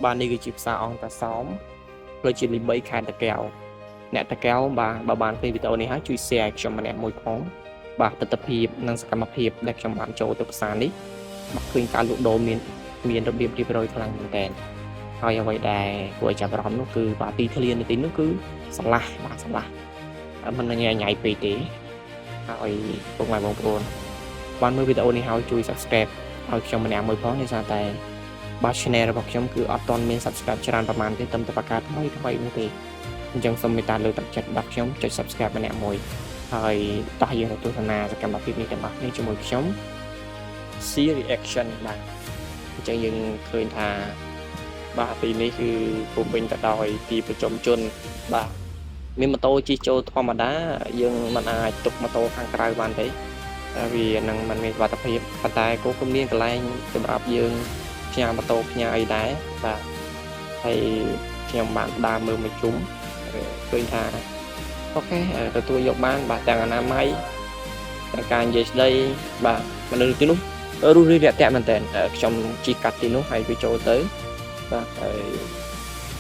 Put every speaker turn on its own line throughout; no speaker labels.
បាននេះគឺជាភាសាអង្គតាសមផ្លូវជាតិលី3ខេត្តតាកែវអ្នកតាកែវបាទបើបានឃើញវីដេអូនេះហើយជួយ share ខ្ញុំម្នាក់មួយផងបាទទស្សនវិជ្ជានិងសកម្មភាពដែលខ្ញុំបានចូលទៅភាសានេះបាទឃើញការលក់ដូរមានរបៀបរៀបរយខ្លាំងមែនទែនហើយអ្វីដែលគួរឲ្យចាប់អារម្មណ៍នោះគឺបាទទីធ្លានៅទីនោះគឺស្រឡះបាទស្រឡះមិនញ៉ៃញ៉ៃពេកទេហើយពុកម៉ែបងប្អូនបានមើលវីដេអូនេះហើយជួយ subscribe ឲ្យខ្ញុំម្នាក់មួយផងដោយសារតែបាទ channel របស់ខ្ញុំគឺអត់ទាន់មាន subscribe ច្រើនប្រហែលទេតែបកកើតថ្មីនោះទេអញ្ចឹងសូមមេត្តាលើកទឹកចិត្តដល់ខ្ញុំចុច subscribe ម្នាក់មួយហើយតោះយើងទៅទស្សនាសកម្មភាពនេះទាំងអស់គ្នាជាមួយខ្ញុំ See reaction បាទអញ្ចឹងយើងឃើញថាបាទទីនេះគឺពុំពេញទៅដោយទីប្រជុំជនបាទមានម៉ូតូជិះចូលធម្មតាយើងមិនអាចទុកម៉ូតូខាងក្រៅបានទេវានឹងមិនមានសុវត្ថិភាពប៉ុន្តែក៏មានកន្លែងសម្រាប់យើងផ្ញើម៉ូតូផ្ញើអីដែរបាទហើយខ្ញុំបានដើរមើលមួយជុំឃើញថាអូខេទទួលយកបានបាទទាំងអនាម័យទាំងការនិយាយស្ដីបាទមនុស្សទីនោះរស់រាយរាក់ទាក់មែនតើខ្ញុំជិះកាត់ទីនោះហើយវាចូលទៅបាទហើយ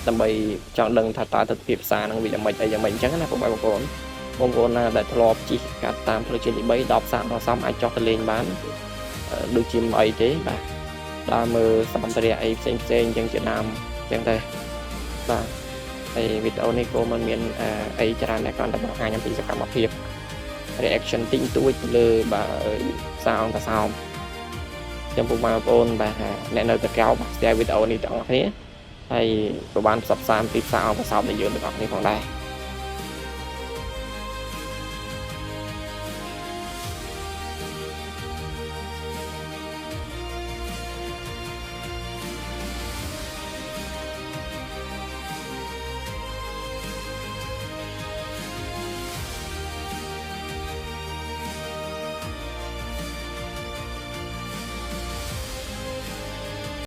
ដើម្បីចង់ដឹងថាតើទស្សនវិជ្ជាភាសានឹងវាយ៉ាងម៉េចអីយ៉ាងម៉េចអញ្ចឹងណាបងប្អូនណាដែលធ្លាប់ជិះកាត់តាមផ្លូវជាតិ3 10សាកដល់សំអាចចុះទៅលេងបានដូចជាមិនអីទេបាទដើរមើលសម្ភារៈអីផ្សេងអញ្ចឹងជាដើមអញ្ចឹងទៅបាទហើយវីដេអូនេះក៏មិនមានអីច្រើនដែរគ្រាន់តែបង្ហាញអំពីសកម្មភាព reaction តិចតួចលើបាទសារអង្គតាសោមចំពោះបងប្អូនបាទអ្នកនៅតាកែវshare វីដេអូនេះទាំងអស់គ្នាហើយក៏បានផ្សព្វផ្សាយពីសារអង្គតាសោមដល់យើងទាំងអស់គ្នាផងដែរ